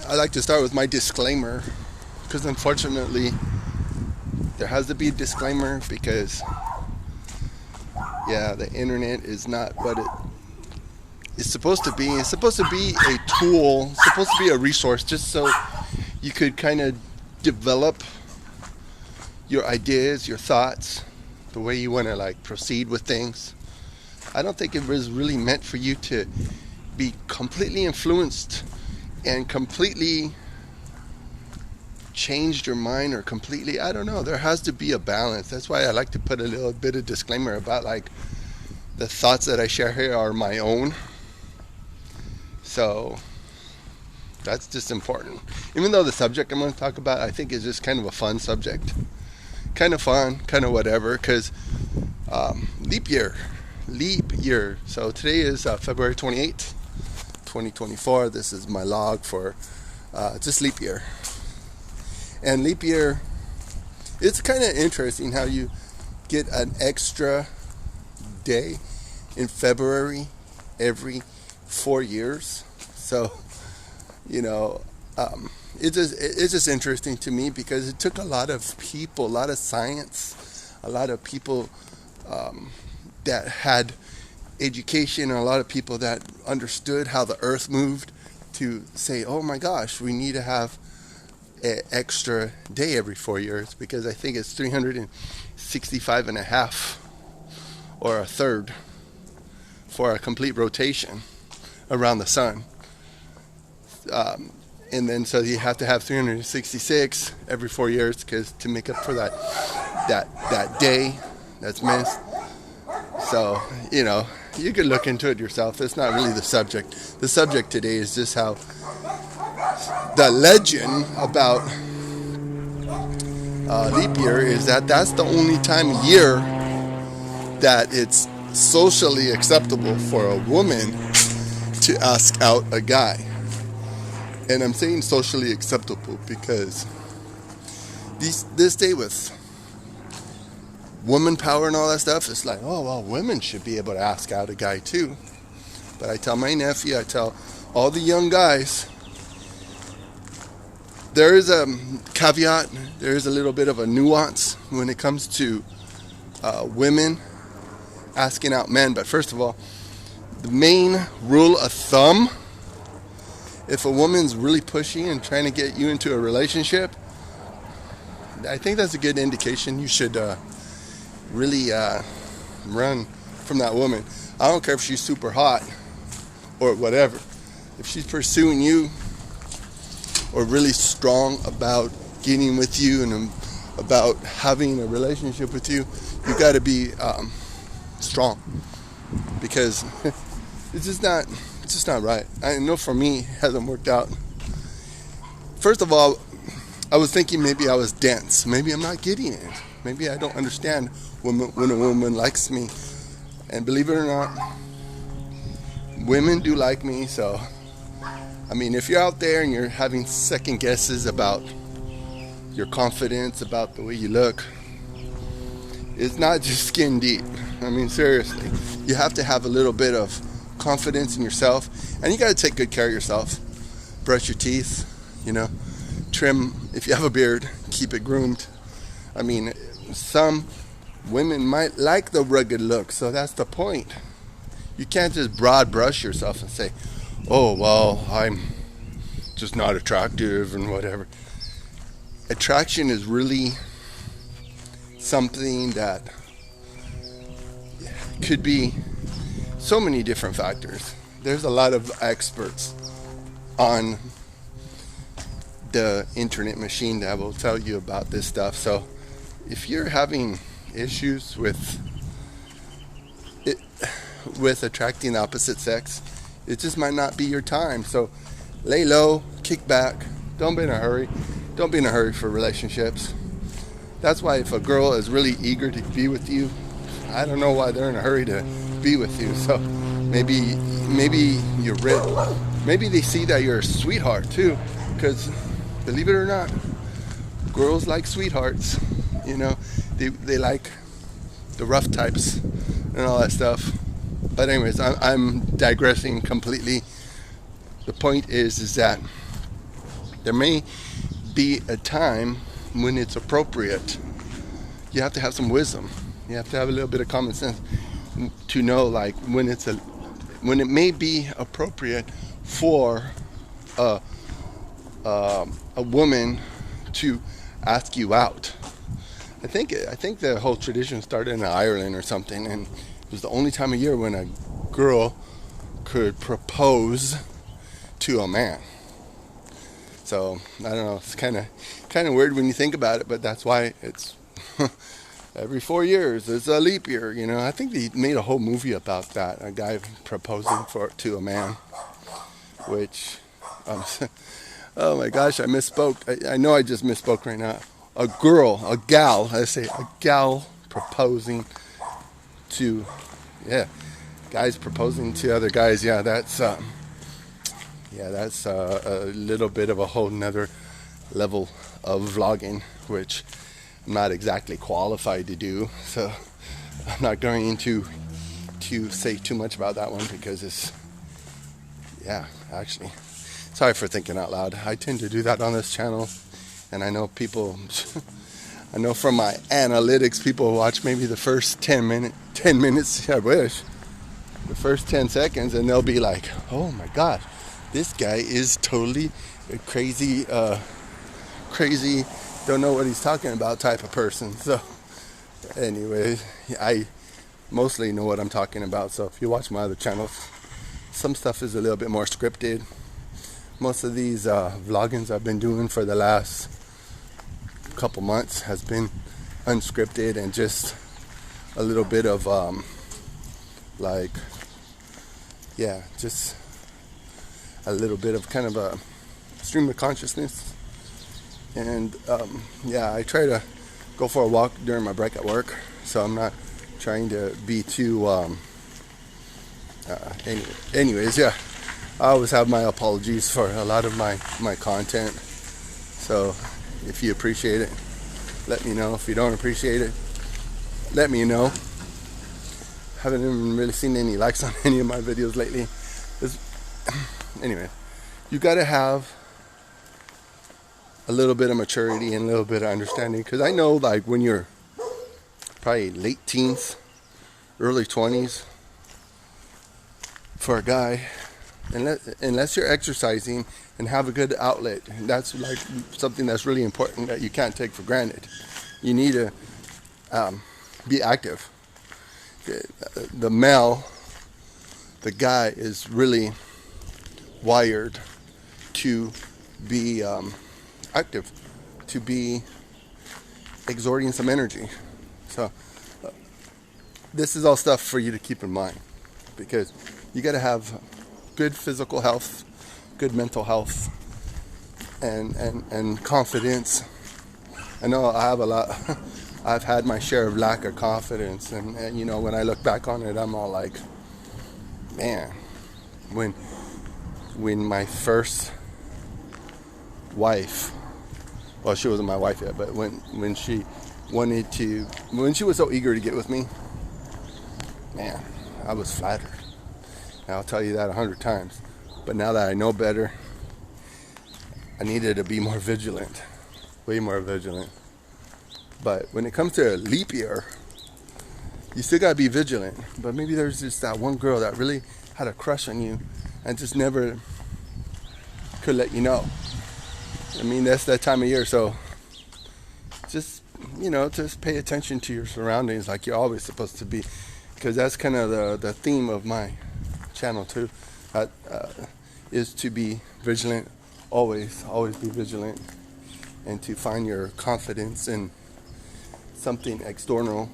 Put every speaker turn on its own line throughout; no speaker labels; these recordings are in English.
I like to start with my disclaimer because unfortunately there has to be a disclaimer because yeah, the internet is not what it is supposed to be. It's supposed to be a tool, it's supposed to be a resource just so you could kind of develop your ideas, your thoughts, the way you want to like proceed with things. I don't think it was really meant for you to be completely influenced and completely changed your mind, or completely, I don't know, there has to be a balance. That's why I like to put a little bit of disclaimer about like the thoughts that I share here are my own. So that's just important. Even though the subject I'm going to talk about, I think is just kind of a fun subject. Kind of fun, kind of whatever, because leap year. So today is February 28th, 2024. This is my log for just leap year. And leap year, it's kind of interesting how you get an extra day in February every 4 years. So, it's just interesting to me because it took a lot of people, a lot of science, a lot of people that had education, and a lot of people that understood how the earth moved to say, oh my gosh, we need to have an extra day every 4 years, because I think it's 365 and a half or a third for a complete rotation around the sun. And then so you have to have 366 every 4 years because to make up for that day that's missed. So, you could look into it yourself. It's not really the subject. The subject today is just how the legend about leap year is that's the only time of year that it's socially acceptable for a woman to ask out a guy. And I'm saying socially acceptable because this day with woman power and all that stuff, it's like, oh, well, women should be able to ask out a guy too. But I tell my nephew, I tell all the young guys, there is a caveat, there is a little bit of a nuance when it comes to women asking out men. But first of all, the main rule of thumb, if a woman's really pushy and trying to get you into a relationship, I think that's a good indication you should really run from that woman. I don't care if she's super hot or whatever. If she's pursuing you or really strong about getting with you and about having a relationship with you, you got to be strong, because it's just not right. I know for me it hasn't worked out. First of all, I was thinking maybe I was dense. Maybe I'm not getting it. Maybe I don't understand when a woman likes me. And believe it or not, women do like me. So, I mean, if you're out there and you're having second guesses about your confidence, about the way you look, it's not just skin deep. I mean, seriously, you have to have a little bit of confidence in yourself, and you got to take good care of yourself. Brush your teeth, trim, if you have a beard, keep it groomed. I mean, some women might like the rugged look, so that's the point. You can't just broad brush yourself and say, oh, well, I'm just not attractive and whatever. Attraction is really something that could be so many different factors. There's a lot of experts on the internet machine that will tell you about this stuff. So if you're having issues with attracting the opposite sex, it just might not be your time. So lay low, kick back, don't be in a hurry. Don't be in a hurry for relationships. That's why if a girl is really eager to be with you, I don't know why they're in a hurry to be with you. So maybe you're rich. Maybe they see that you're a sweetheart too, because believe it or not, girls like sweethearts. They like the rough types and all that stuff. But anyways, I'm digressing completely. The point is that there may be a time when it's appropriate. You have to have some wisdom. You have to have a little bit of common sense to know, like, when it may be appropriate for a woman to ask you out. I think the whole tradition started in Ireland or something, and it was the only time of year when a girl could propose to a man. So I don't know. It's kind of weird when you think about it, but that's why it's every 4 years it's a leap year. You know, I think they made a whole movie about that. A guy proposing to a man, which, oh my gosh, I misspoke. I know I just misspoke right now. A gal proposing to, guys proposing to other guys. Yeah, that's a little bit of a whole nother level of vlogging, which I'm not exactly qualified to do. So I'm not going to say too much about that one because it's, actually, sorry for thinking out loud. I tend to do that on this channel. And I know I know from my analytics, people watch maybe the first 10 minutes, I wish, the first 10 seconds, and they'll be like, oh my gosh, this guy is totally crazy, don't know what he's talking about type of person. So anyway, I mostly know what I'm talking about. So if you watch my other channels, some stuff is a little bit more scripted. Most of these vloggings I've been doing for the last couple months has been unscripted and just a little bit of just a little bit of kind of a stream of consciousness. And I try to go for a walk during my break at work, so I'm not trying to be too anyways, I always have my apologies for a lot of my content. So if you appreciate it, let me know. If you don't appreciate it, let me know. Haven't even really seen any likes on any of my videos lately. Anyway, you got to have a little bit of maturity and a little bit of understanding. Because I know, like, when you're probably late teens, early 20s, for a guy, unless you're exercising and have a good outlet, that's like something that's really important that you can't take for granted. You need to be active. The male, the guy, is really wired to be active, to be exerting some energy. So this is all stuff for you to keep in mind, because you got to have good physical health, good mental health, and confidence. I know I have a lot. I've had my share of lack of confidence, and you know, when I look back on it, I'm all like, man, when my first wife, well, she wasn't my wife yet, but when she was so eager to get with me, man, I was flattered. And I'll tell you that 100 times. But now that I know better, I needed to be more vigilant, way more vigilant. But when it comes to a leap year, you still gotta be vigilant. But maybe there's just that one girl that really had a crush on you and just never could let you know. I mean, that's that time of year, so just pay attention to your surroundings like you're always supposed to be, because that's kind of the theme of my channel too, is to be vigilant, always be vigilant, and to find your confidence in something external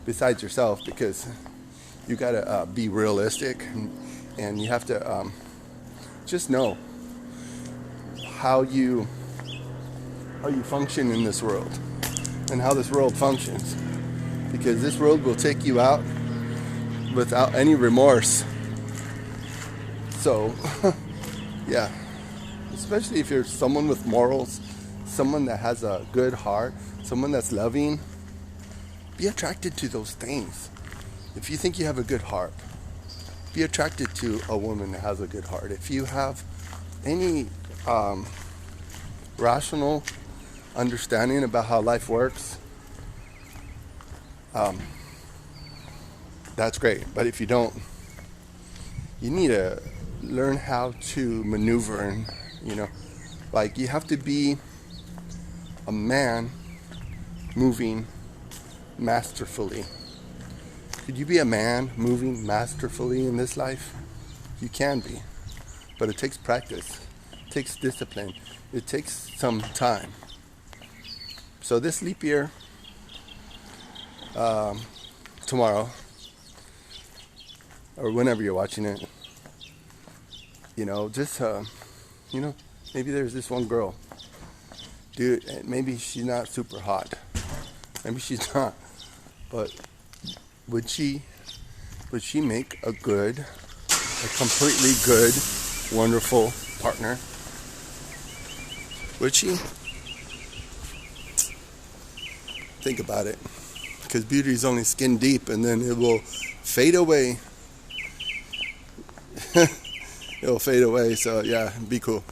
besides yourself, because you gotta be realistic, and you have to just know how you function in this world and how this world functions, because this world will take you out without any remorse. So yeah, especially if you're someone with morals, someone that has a good heart, someone that's loving, be attracted to those things. If you think you have a good heart, be attracted to a woman that has a good heart. If you have any rational understanding about how life works, that's great. But if you don't, you need to learn how to maneuver, and like you have to be a man moving masterfully. Could you be a man moving masterfully in this life? You can be, but it takes practice, it takes discipline, it takes some time. So this leap year, tomorrow, or whenever you're watching it, just maybe there's this one girl, dude. Maybe she's not super hot, maybe she's not, but would she make a completely good, wonderful partner? Would she? Think about it, because beauty is only skin deep, and then it will fade away. It'll fade away. So yeah, be cool.